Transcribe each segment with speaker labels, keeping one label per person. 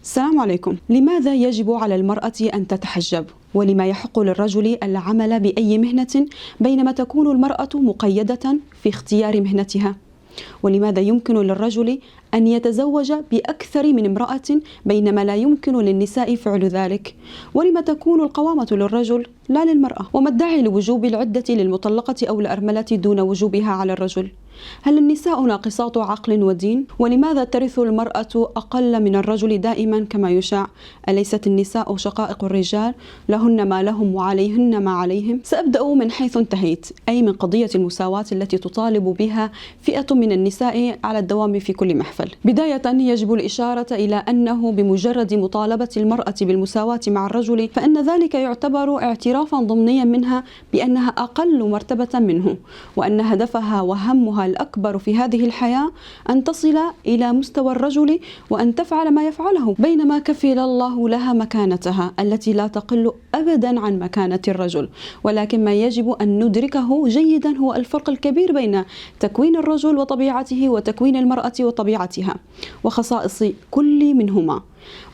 Speaker 1: السلام عليكم. لماذا يجب على المرأة أن تتحجب؟ ولما يحق للرجل العمل بأي مهنة بينما تكون المرأة مقيدة في اختيار مهنتها؟ ولماذا يمكن للرجل أن يتزوج بأكثر من امرأة بينما لا يمكن للنساء فعل ذلك؟ ولما تكون القوامة للرجل لا للمرأة؟ وما الداعي لوجوب العدة للمطلقة أو الأرملة دون وجوبها على الرجل؟ هل النساء ناقصات عقل ودين؟ ولماذا ترث المرأة أقل من الرجل دائما كما يشاع؟ أليست النساء شقائق الرجال لهن ما لهم وعليهن ما عليهم؟ سأبدأ من حيث انتهيت، أي من قضية المساواة التي تطالب بها فئة من النساء على الدوام في كل محفل. بداية يجب الإشارة إلى أنه بمجرد مطالبة المرأة بالمساواة مع الرجل فإن ذلك يعتبر اعترافا ضمنيا منها بأنها أقل مرتبة منه، وأن هدفها وهمها الأكبر في هذه الحياة أن تصل إلى مستوى الرجل وأن تفعل ما يفعله، بينما كفل الله لها مكانتها التي لا تقل أبدا عن مكانة الرجل. ولكن ما يجب أن ندركه جيدا هو الفرق الكبير بين تكوين الرجل وطبيعته وتكوين المرأة وطبيعتها وخصائص كل منهما.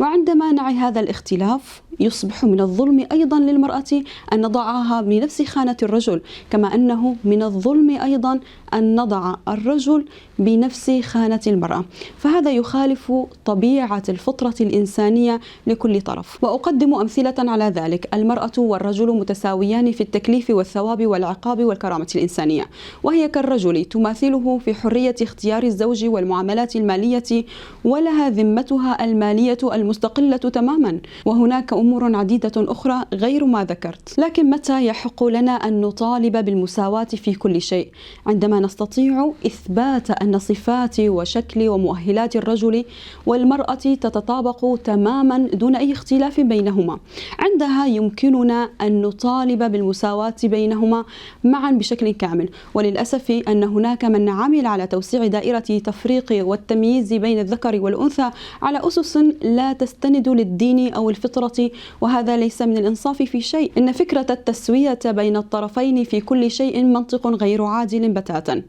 Speaker 1: وعندما نعي هذا الاختلاف يصبح من الظلم أيضا للمرأة أن نضعها بنفس خانة الرجل، كما أنه من الظلم أيضا أن نضع الرجل بنفس خانة المرأة، فهذا يخالف طبيعة الفطرة الإنسانية لكل طرف. وأقدم أمثلة على ذلك: المرأة والرجل متساويان في التكليف والثواب والعقاب والكرامة الإنسانية، وهي كالرجل تماثله في حرية اختيار الزوج والمعاملات المالية، ولها ذمتها المالية المستقلة تماما. وهناك أمور عديدة أخرى غير ما ذكرت. لكن متى يحق لنا أن نطالب بالمساواة في كل شيء؟ عندما نستطيع إثبات أن صفات وشكل ومؤهلات الرجل والمرأة تتطابق تماما دون أي اختلاف بينهما، عندها يمكننا أن نطالب بالمساواة بينهما معا بشكل كامل. وللأسف أن هناك من عمل على توسيع دائرة التفريق والتمييز بين الذكر والأنثى على أسس لا تستند للدين أو الفطرة، وهذا ليس من الإنصاف في شيء. إن فكرة التسوية بين الطرفين في كل شيء منطق غير عادل بتاتا،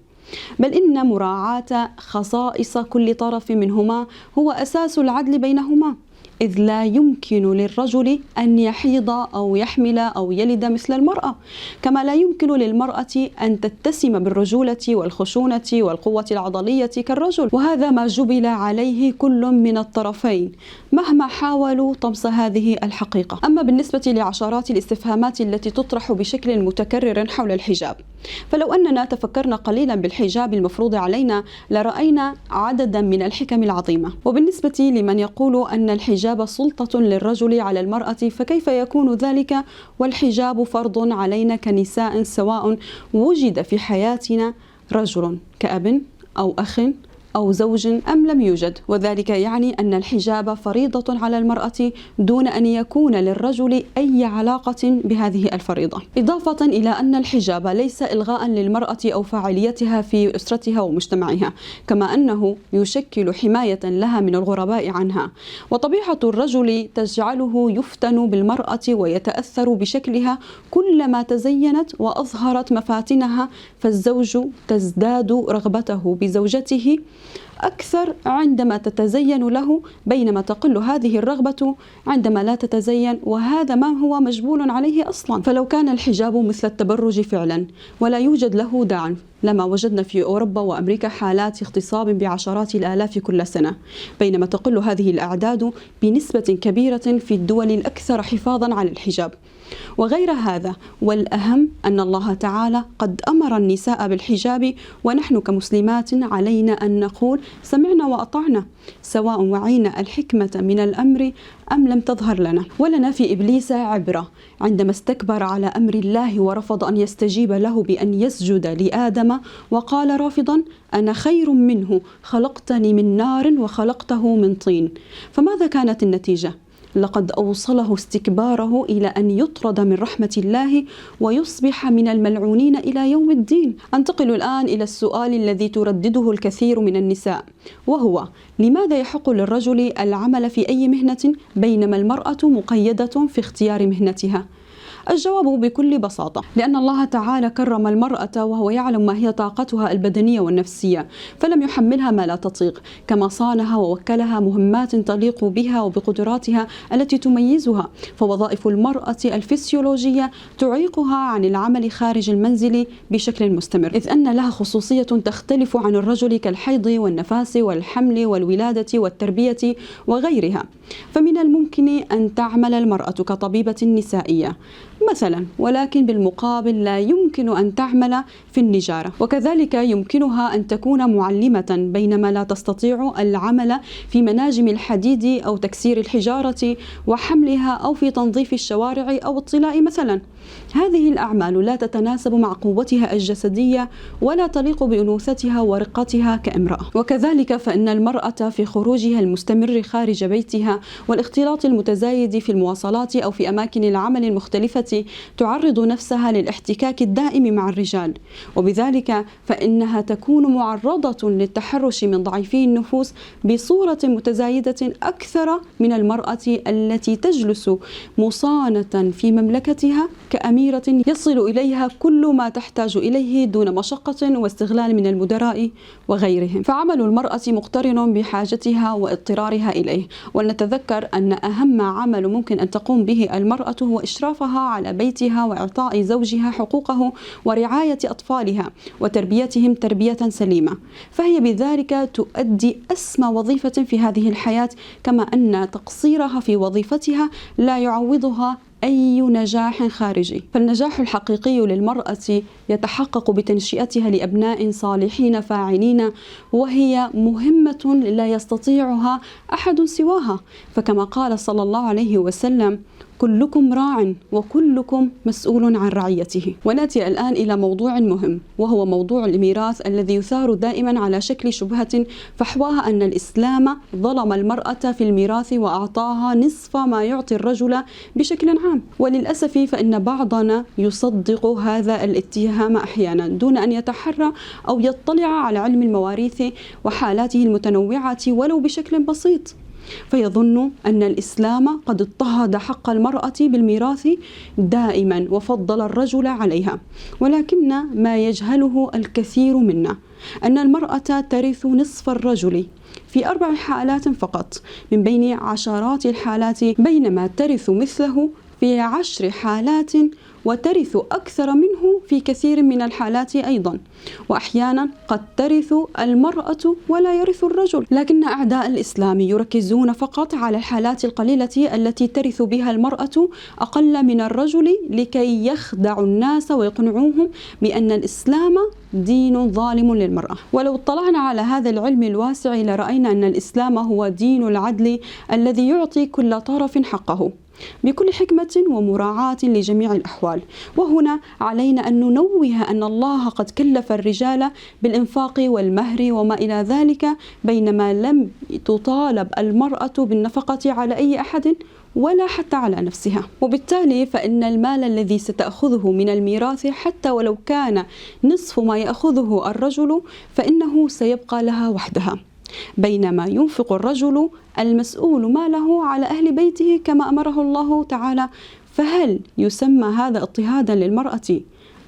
Speaker 1: بل إن مراعاة خصائص كل طرف منهما هو أساس العدل بينهما، إذ لا يمكن للرجل أن يحيض أو يحمل أو يلد مثل المرأة، كما لا يمكن للمرأة أن تتسم بالرجولة والخشونة والقوة العضلية كالرجل، وهذا ما جبل عليه كل من الطرفين مهما حاولوا طمس هذه الحقيقة. أما بالنسبة لعشرات الاستفهامات التي تطرح بشكل متكرر حول الحجاب، فلو أننا تفكرنا قليلا بالحجاب المفروض علينا لرأينا عددا من الحكم العظيمة. وبالنسبة لمن يقول أن الحجاب سلطة للرجل على المرأة، فكيف يكون ذلك والحجاب فرض علينا كنساء سواء وجد في حياتنا رجل كأب أو أخ أو زوج أم لم يوجد؟ وذلك يعني أن الحجاب فريضة على المرأة دون أن يكون للرجل أي علاقة بهذه الفريضة، إضافة إلى أن الحجاب ليس إلغاء للمرأة أو فاعليتها في أسرتها ومجتمعها، كما أنه يشكل حماية لها من الغرباء عنها. وطبيعة الرجل تجعله يفتن بالمرأة ويتأثر بشكلها كلما تزينت وأظهرت مفاتنها، فالزوج تزداد رغبته بزوجته أكثر عندما تتزين له، بينما تقل هذه الرغبة عندما لا تتزين، وهذا ما هو مجبول عليه أصلا. فلو كان الحجاب مثل التبرج فعلا ولا يوجد له داع لما وجدنا في أوروبا وأمريكا حالات اغتصاب بعشرات الآلاف كل سنة، بينما تقل هذه الأعداد بنسبة كبيرة في الدول الأكثر حفاظا على الحجاب. وغير هذا، والأهم أن الله تعالى قد أمر النساء بالحجاب، ونحن كمسلمات علينا أن نقول سمعنا وأطعنا، سواء وعينا الحكمة من الأمر أم لم تظهر لنا. ولنا في إبليس عبرة عندما استكبر على أمر الله ورفض أن يستجيب له بأن يسجد لآدم، وقال رافضا: أنا خير منه، خلقتني من نار وخلقته من طين. فماذا كانت النتيجة؟ لقد أوصله استكباره إلى أن يطرد من رحمة الله ويصبح من الملعونين إلى يوم الدين. أنتقل الآن إلى السؤال الذي تردده الكثير من النساء، وهو: لماذا يحق للرجل العمل في أي مهنة بينما المرأة مقيدة في اختيار مهنتها؟ الجواب بكل بساطة لأن الله تعالى كرم المرأة وهو يعلم ما هي طاقتها البدنية والنفسية، فلم يحملها ما لا تطيق، كما صانها ووكلها مهمات تليق بها وبقدراتها التي تميزها. فوظائف المرأة الفسيولوجية تعيقها عن العمل خارج المنزل بشكل مستمر، إذ أن لها خصوصية تختلف عن الرجل كالحيض والنفاس والحمل والولادة والتربية وغيرها. فمن الممكن أن تعمل المرأة كطبيبة نسائية مثلا، ولكن بالمقابل لا يمكن أن تعمل في النجارة، وكذلك يمكنها أن تكون معلمة بينما لا تستطيع العمل في مناجم الحديد أو تكسير الحجارة وحملها أو في تنظيف الشوارع أو الطلاء مثلا. هذه الأعمال لا تتناسب مع قوتها الجسدية ولا تليق بأنوثتها ورقتها كامرأة. وكذلك فإن المرأة في خروجها المستمر خارج بيتها والاختلاط المتزايد في المواصلات أو في أماكن العمل المختلفة تعرض نفسها للاحتكاك الدائم مع الرجال، وبذلك فإنها تكون معرضة للتحرش من ضعيفي النفوس بصورة متزايدة أكثر من المرأة التي تجلس مصانة في مملكتها كأميرة يصل إليها كل ما تحتاج إليه دون مشقة واستغلال من المدراء وغيرهم. فعمل المرأة مقترن بحاجتها واضطرارها إليه. ولنتذكر أن أهم عمل ممكن أن تقوم به المرأة هو إشرافها على بيتها وإعطاء زوجها حقوقه ورعاية أطفالها وتربيتهم تربية سليمة، فهي بذلك تؤدي أسمى وظيفة في هذه الحياة، كما أن تقصيرها في وظيفتها لا يعوضها أي نجاح خارجي. فالنجاح الحقيقي للمرأة يتحقق بتنشئتها لأبناء صالحين فاعلين، وهي مهمة لا يستطيعها أحد سواها. فكما قال صلى الله عليه وسلم: كلكم راع وكلكم مسؤول عن رعيته. ونأتي الآن إلى موضوع مهم، وهو موضوع الميراث الذي يثار دائما على شكل شبهة فحواها أن الإسلام ظلم المرأة في الميراث وأعطاها نصف ما يعطي الرجل بشكل عام. وللأسف فإن بعضنا يصدق هذا الاتهام أحيانا دون أن يتحرى أو يطلع على علم المواريث وحالاته المتنوعة ولو بشكل بسيط، فيظن أن الإسلام قد اضطهد حق المرأة بالميراث دائما وفضل الرجل عليها. ولكن ما يجهله الكثير منا أن المرأة ترث نصف الرجل في 4 حالات فقط من بين عشرات الحالات، بينما ترث مثله في 10 حالات وترث أكثر منه في كثير من الحالات أيضا. وأحيانا قد ترث المرأة ولا يرث الرجل، لكن أعداء الإسلام يركزون فقط على الحالات القليلة التي ترث بها المرأة أقل من الرجل لكي يخدعوا الناس ويقنعوهم بأن الإسلام دين ظالم للمرأة. ولو اطلعنا على هذا العلم الواسع لرأينا أن الإسلام هو دين العدل الذي يعطي كل طرف حقه بكل حكمة ومراعاة لجميع الأحوال. وهنا علينا أن ننوه أن الله قد كلف الرجال بالإنفاق والمهر وما إلى ذلك، بينما لم تطالب المرأة بالنفقة على أي أحد ولا حتى على نفسها. وبالتالي فإن المال الذي ستأخذه من الميراث حتى ولو كان نصف ما يأخذه الرجل فإنه سيبقى لها وحدها، بينما ينفق الرجل المسؤول ماله على أهل بيته كما أمره الله تعالى. فهل يسمى هذا اضطهادا للمرأة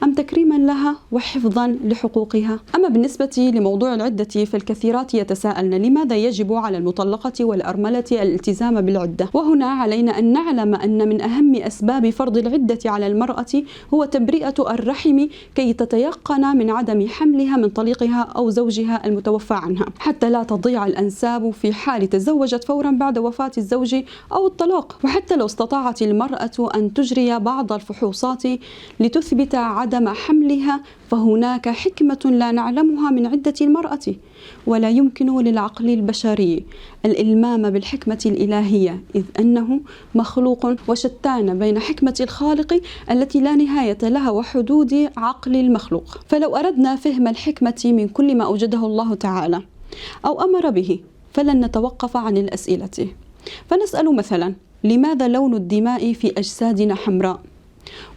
Speaker 1: أم تكريما لها وحفظا لحقوقها؟ أما بالنسبة لموضوع العدة فالكثيرات يتساءلن لماذا يجب على المطلقة والأرملة الالتزام بالعدة؟ وهنا علينا أن نعلم أن من أهم أسباب فرض العدة على المرأة هو تبرئة الرحم كي تتيقن من عدم حملها من طليقها أو زوجها المتوفى عنها، حتى لا تضيع الأنساب في حال تزوجت فورا بعد وفاة الزوج أو الطلاق. وحتى لو استطاعت المرأة أن تجري بعض الفحوصات لتثبت عدم حملها فهناك حكمة لا نعلمها من عدة المرأة، ولا يمكن للعقل البشري الإلمام بالحكمة الإلهية، إذ أنه مخلوق وشتان بين حكمة الخالق التي لا نهاية لها وحدود عقل المخلوق. فلو أردنا فهم الحكمة من كل ما أوجده الله تعالى أو أمر به فلن نتوقف عن الأسئلة. فنسأل مثلا: لماذا لون الدماء في أجسادنا حمراء؟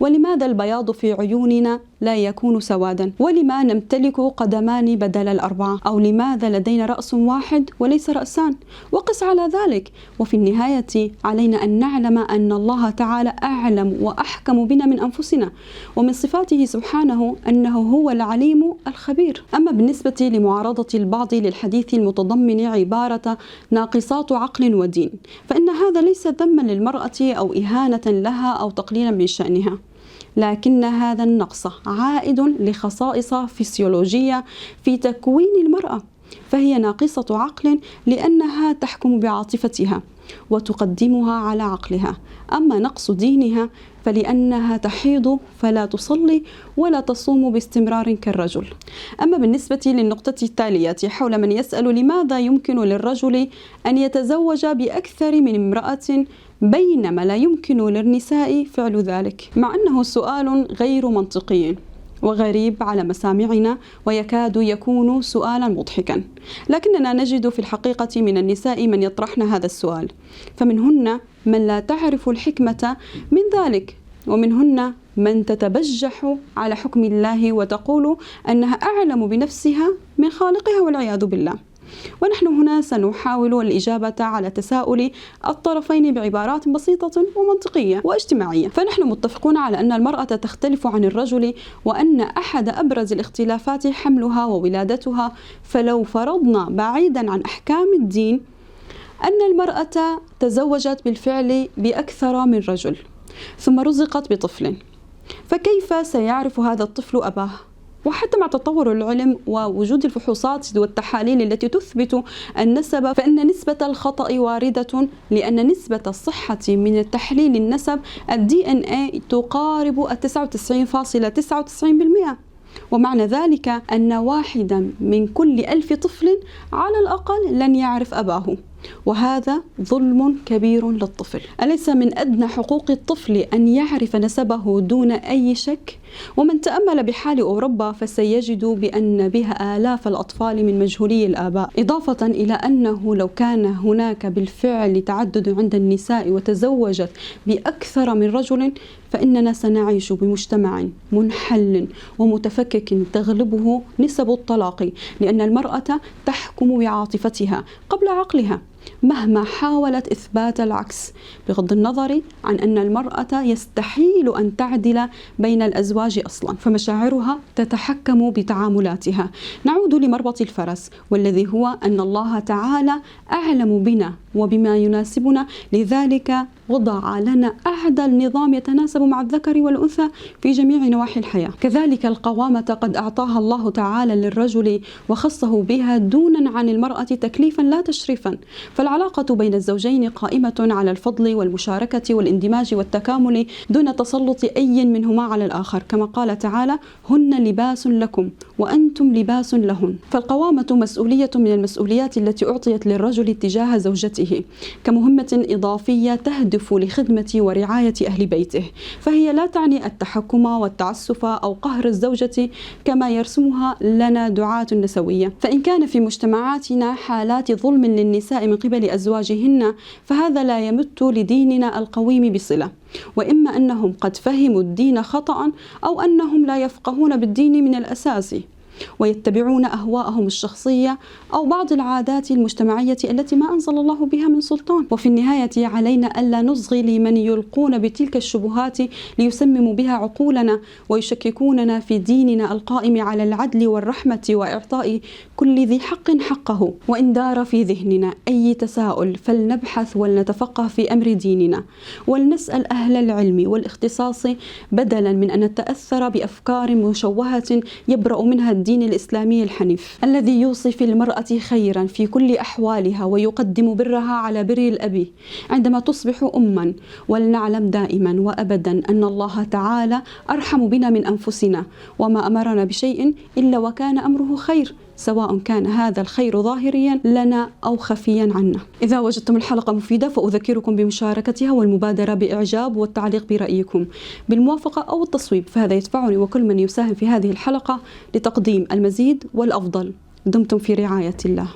Speaker 1: ولماذا البياض في عيوننا لا يكون سوادا؟ ولما نمتلك قدمان بدل الأربعة؟ أو لماذا لدينا رأس واحد وليس رأسان؟ وقس على ذلك. وفي النهاية علينا أن نعلم أن الله تعالى أعلم وأحكم بنا من أنفسنا، ومن صفاته سبحانه أنه هو العليم الخبير. أما بالنسبة لمعارضة البعض للحديث المتضمن عبارة ناقصات عقل ودين، فإن هذا ليس ذما للمرأة أو إهانة لها أو تقليلا من شأنها، لكن هذا النقص عائد لخصائص فسيولوجية في تكوين المرأة، فهي ناقصة عقل لأنها تحكم بعاطفتها وتقدمها على عقلها. أما نقص دينها فلأنها تحيض فلا تصلي ولا تصوم باستمرار كالرجل. أما بالنسبة للنقطة التالية حول من يسأل لماذا يمكن للرجل أن يتزوج بأكثر من امرأة بينما لا يمكن للنساء فعل ذلك، مع أنه سؤال غير منطقي وغريب على مسامعنا ويكاد يكون سؤالا مضحكا، لكننا نجد في الحقيقة من النساء من يطرحن هذا السؤال، فمنهن من لا تعرف الحكمة من ذلك، ومنهن من تتبجح على حكم الله وتقول أنها أعلم بنفسها من خالقها والعياذ بالله. ونحن هنا سنحاول الإجابة على تساؤل الطرفين بعبارات بسيطة ومنطقية واجتماعية. فنحن متفقون على أن المرأة تختلف عن الرجل، وأن أحد أبرز الاختلافات حملها وولادتها. فلو فرضنا بعيدا عن أحكام الدين أن المرأة تزوجت بالفعل بأكثر من رجل ثم رزقت بطفل، فكيف سيعرف هذا الطفل أباه؟ وحتى مع تطور العلم ووجود الفحوصات والتحاليل التي تثبت النسب، فإن نسبة الخطأ واردة، لأن نسبة الصحة من التحليل النسب DNA تقارب 99.99%، ومعنى ذلك أن واحدا من كل 1000 طفل على الأقل لن يعرف أباه، وهذا ظلم كبير للطفل. أليس من أدنى حقوق الطفل أن يعرف نسبه دون أي شك؟ ومن تأمل بحال أوروبا فسيجد بأن بها آلاف الأطفال من مجهولي الآباء، إضافة إلى أنه لو كان هناك بالفعل تعدد عند النساء وتزوجت بأكثر من رجل فإننا سنعيش بمجتمع منحل ومتفكك تغلبه نسب الطلاق، لأن المرأة تحكم بعاطفتها قبل عقلها مهما حاولت إثبات العكس، بغض النظر عن أن المرأة يستحيل أن تعدل بين الأزواج أصلا، فمشاعرها تتحكم بتعاملاتها. نعود لمربط الفرس، والذي هو أن الله تعالى أعلم بنا وبما يناسبنا، لذلك وضع لنا أعدل نظام يتناسب مع الذكر والأنثى في جميع نواحي الحياة. كذلك القوامة قد أعطاها الله تعالى للرجل وخصه بها دونا عن المرأة تكليفا لا تشريفا، فالعلاقة بين الزوجين قائمة على الفضل والمشاركة والاندماج والتكامل دون تسلط أي منهما على الآخر، كما قال تعالى: هن لباس لكم وأنتم لباس لهن. فالقوامة مسؤولية من المسؤوليات التي أعطيت للرجل تجاه زوجته كمهمة إضافية تهدف لخدمة ورعاية أهل بيته، فهي لا تعني التحكم والتعسف أو قهر الزوجة كما يرسمها لنا دعاة النسوية. فإن كان في مجتمعاتنا حالات ظلم للنساء من قبل أزواجهن فهذا لا يمت لديننا القويم بصلة، وإما أنهم قد فهموا الدين خطأ أو أنهم لا يفقهون بالدين من الأساس ويتبعون أهواءهم الشخصية أو بعض العادات المجتمعية التي ما أنزل الله بها من سلطان. وفي النهاية علينا ألا نصغي لمن يلقون بتلك الشبهات ليسمموا بها عقولنا ويشككوننا في ديننا القائم على العدل والرحمة وإعطاء كل ذي حق حقه. وإن دار في ذهننا أي تساؤل فلنبحث ولنتفقه في أمر ديننا ولنسأل أهل العلم والاختصاص، بدلا من أن نتأثر بأفكار مشوهة يبرأ منها الدين الإسلامي الحنيف الذي يوصي في المرأة خيرا في كل أحوالها ويقدم برها على بر الأب عندما تصبح أما. ولنعلم دائما وأبدا أن الله تعالى أرحم بنا من أنفسنا، وما أمرنا بشيء إلا وكان أمره خير، سواء كان هذا الخير ظاهريا لنا أو خفيا عنا. إذا وجدتم الحلقة مفيدة فأذكركم بمشاركتها والمبادرة بإعجاب والتعليق برأيكم بالموافقة أو التصويب، فهذا يدفعني وكل من يساهم في هذه الحلقة لتقديم المزيد والأفضل. دمتم في رعاية الله.